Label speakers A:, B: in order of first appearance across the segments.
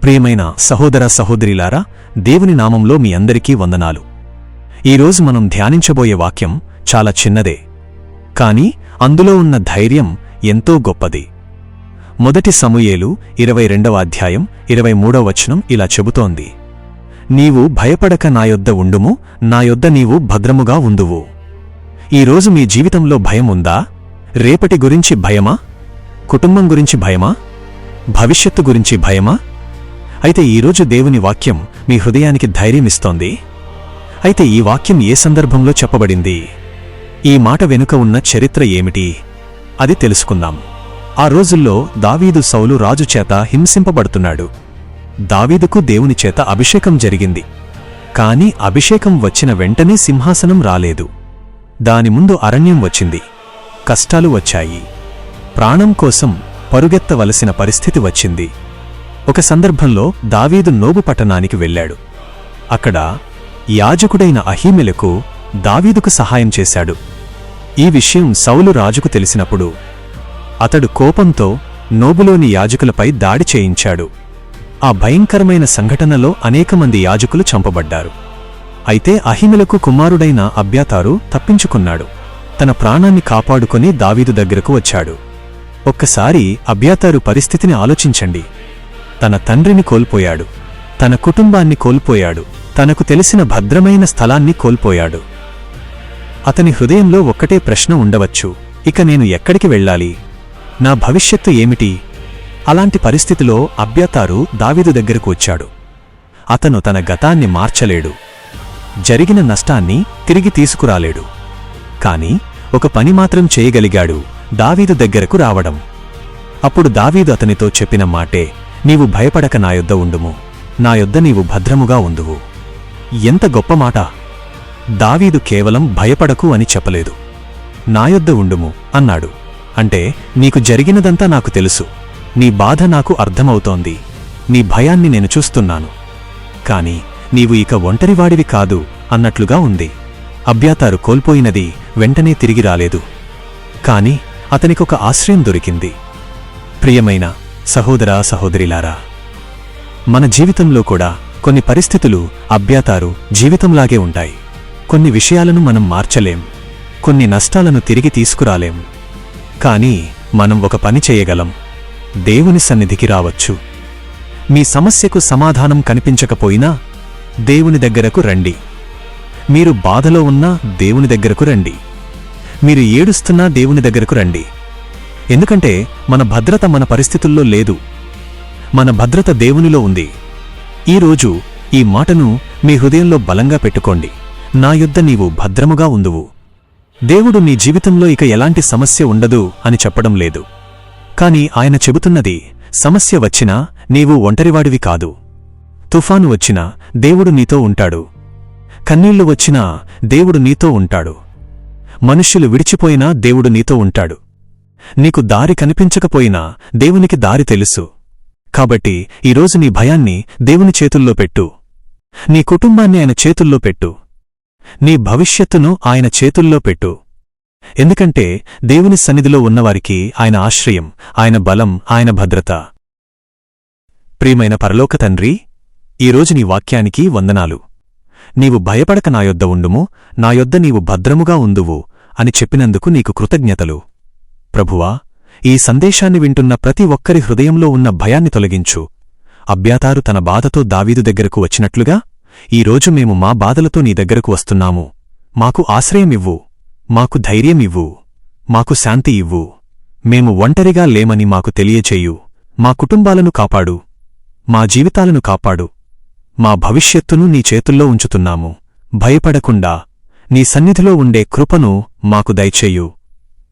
A: ప్రియమైన సహోదర సహోదరిలారా, దేవుని నామంలో మీ అందరికీ వందనాలు. ఈరోజు మనం ధ్యానించబోయే వాక్యం చాలా చిన్నదే, కాని అందులో ఉన్న ధైర్యం ఎంతో గొప్పది. మొదటి సమూయేలు 22వ అధ్యాయం 23వ వచనం ఇలా చెబుతోంది: నీవు భయపడక నా యొద్ద ఉండుము, నా యొద్ద నీవు భద్రముగా ఉందువు. ఈరోజు మీ జీవితంలో భయం ఉందా? రేపటి గురించి భయమా? కుటుంబం గురించి భయమా? భవిష్యత్తు గురించి భయమా? అయితే ఈరోజు దేవుని వాక్యం మీ హృదయానికి ధైర్యమిస్తోంది. అయితే ఈ వాక్యం ఏ సందర్భంలో చెప్పబడింది? ఈ మాట వెనుక ఉన్న చరిత్ర ఏమిటి? అది తెలుసుకుందాం. ఆ రోజుల్లో దావీదు సౌలు రాజు చేత హింసింపబడుతున్నాడు. దావీదుకు దేవుని చేత అభిషేకం జరిగింది. కాని అభిషేకం వచ్చిన వెంటనే సింహాసనం రాలేదు. దాని ముందు అరణ్యం వచ్చింది, కష్టాలు వచ్చాయి, ప్రాణం కోసం పరుగెత్తవలసిన పరిస్థితి వచ్చింది. ఒక సందర్భంలో దావీదు నోబు పట్టణానికి వెళ్ళాడు. అక్కడ యాజకుడైన అహీమెలెకు దావీదుకు సహాయం చేశాడు. ఈ విషయం సౌలు రాజుకు తెలిసినప్పుడు అతడు కోపంతో నోబులోని యాజకులపై దాడి చేయించాడు. ఆ భయంకరమైన సంఘటనలో అనేకమంది యాజకులు చంపబడ్డారు. అయితే అహీమెలకు కుమారుడైన అబ్యాతారు తప్పించుకున్నాడు. తన ప్రాణాన్ని కాపాడుకొని దావీదు దగ్గరకు వచ్చాడు. ఒక్కసారి అబ్యాతారు పరిస్థితిని ఆలోచించండి. తన తండ్రిని కోల్పోయాడు, తన కుటుంబాన్ని కోల్పోయాడు, తనకు తెలిసిన భద్రమైన స్థలాన్ని కోల్పోయాడు. అతని హృదయంలో ఒక్కటే ప్రశ్న ఉండవచ్చు: ఇక నేను ఎక్కడికి వెళ్ళాలి? నా భవిష్యత్తు ఏమిటి? అలాంటి పరిస్థితిలో అబ్యాతారు దావీదు దగ్గరకు వచ్చాడు. అతను తన గతాన్ని మార్చలేడు, జరిగిన నష్టాన్ని తిరిగి తీసుకురాలేడు. కాని ఒక పని మాత్రం చేయగలిగాడు: దావీదు దగ్గరకు రావడం. అప్పుడు దావీదు అతనితో చెప్పిన మాటే: నీవు భయపడక నా యొద్ద ఉండుము, నా యొద్ద నీవు భద్రముగా ఉందువు. ఎంత గొప్ప మాట! దావీదు కేవలం భయపడకు అని చెప్పలేదు, నా యొద్ద ఉండుము అన్నాడు. అంటే నీకు జరిగినదంతా నాకు తెలుసు, నీ బాధ నాకు అర్థమవుతోంది, నీ భయాన్ని నేను చూస్తున్నాను. కాని నీవు ఇక ఒంటరివాడివి కాదు అన్నట్లుగా ఉంది. అబ్యాతారు కోల్పోయినది వెంటనే తిరిగి రాలేదు, కాని అతనికొక ఆశ్రయం దొరికింది. ప్రియమైన సహోదర సహోదరిలారా, మన జీవితంలో కూడా కొన్ని పరిస్థితులు అబ్యాతారు జీవితంలాగే ఉంటాయి. కొన్ని విషయాలను మనం మార్చలేం, కొన్ని నష్టాలను తిరిగి తీసుకురాలేం. కాని మనం ఒక పని చేయగలం: దేవుని సన్నిధికి రావచ్చు. మీ సమస్యకు సమాధానం కనిపించకపోయినా దేవుని దగ్గరకు రండి. మీరు బాధలో ఉన్నా దేవుని దగ్గరకు రండి. మీరు ఏడుస్తున్నా దేవుని దగ్గరకు రండి. ఎందుకంటే మన భద్రత మన పరిస్థితుల్లో లేదు, మన భద్రత దేవునిలో ఉంది. ఈరోజు ఈ మాటను మీ హృదయంలో బలంగా పెట్టుకోండి: నా యొద్ద నీవు భద్రముగా ఉందువు. దేవుడు నీ జీవితంలో ఇక ఎలాంటి సమస్య ఉండదు అని చెప్పడం లేదు. కాని ఆయన చెబుతున్నది: సమస్య వచ్చినా నీవు ఒంటరివాడివి కాదు. తుఫాను వచ్చినా దేవుడు నీతో ఉంటాడు. కన్నీళ్లు వచ్చినా దేవుడు నీతో ఉంటాడు. మనుష్యులు విడిచిపోయినా దేవుడు నీతో ఉంటాడు. నీకు దారి కనిపించకపోయినా దేవునికి దారి తెలుసు. కాబట్టి ఈరోజు నీ భయాన్ని దేవుని చేతుల్లో పెట్టు. నీ కుటుంబాన్ని ఆయన చేతుల్లో పెట్టు. నీ భవిష్యత్తును ఆయన చేతుల్లో పెట్టు. ఎందుకంటే దేవుని సన్నిధిలో ఉన్నవారికి ఆయన ఆశ్రయం, ఆయన బలం, ఆయన భద్రత. ప్రియమైన పరలోక తండ్రి, ఈరోజు నీ వాక్యానికి వందనాలు. నీవు భయపడక నా యొద్ద ఉండుము, నా యొద్ద నీవు భద్రముగా ఉందువు అని చెప్పినందుకు నీకు కృతజ్ఞతలు. ప్రభువా, ఈ సందేశాన్ని వింటున్న ప్రతి ఒక్కరి హృదయంలో ఉన్న భయాన్ని తొలగించు. అబ్యాతారు తన బాధతో దావీదు దగ్గరకు వచ్చినట్లుగా ఈరోజు మేము మా బాధలతో నీ దగ్గరకు వస్తున్నాము. మాకు ఆశ్రయమివ్వు, మాకు ధైర్యమివ్వు, మాకు శాంతి ఇవ్వు. మేము ఒంటరిగా లేమని మాకు తెలియచేయు. మా కుటుంబాలను కాపాడు, మా జీవితాలను కాపాడు. మా భవిష్యత్తును నీ చేతుల్లో ఉంచుతున్నాము. భయపడకుండా నీ సన్నిధిలో ఉండే కృపను మాకు దయచేయు.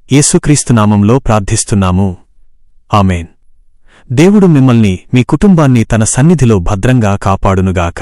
A: యేసుక్రీస్తు నామంలో ప్రార్థిస్తున్నాము. ఆమేన్. దేవుడు మిమ్మల్ని, మీ కుటుంబాన్ని తన సన్నిధిలో భద్రంగా కాపాడునుగాక.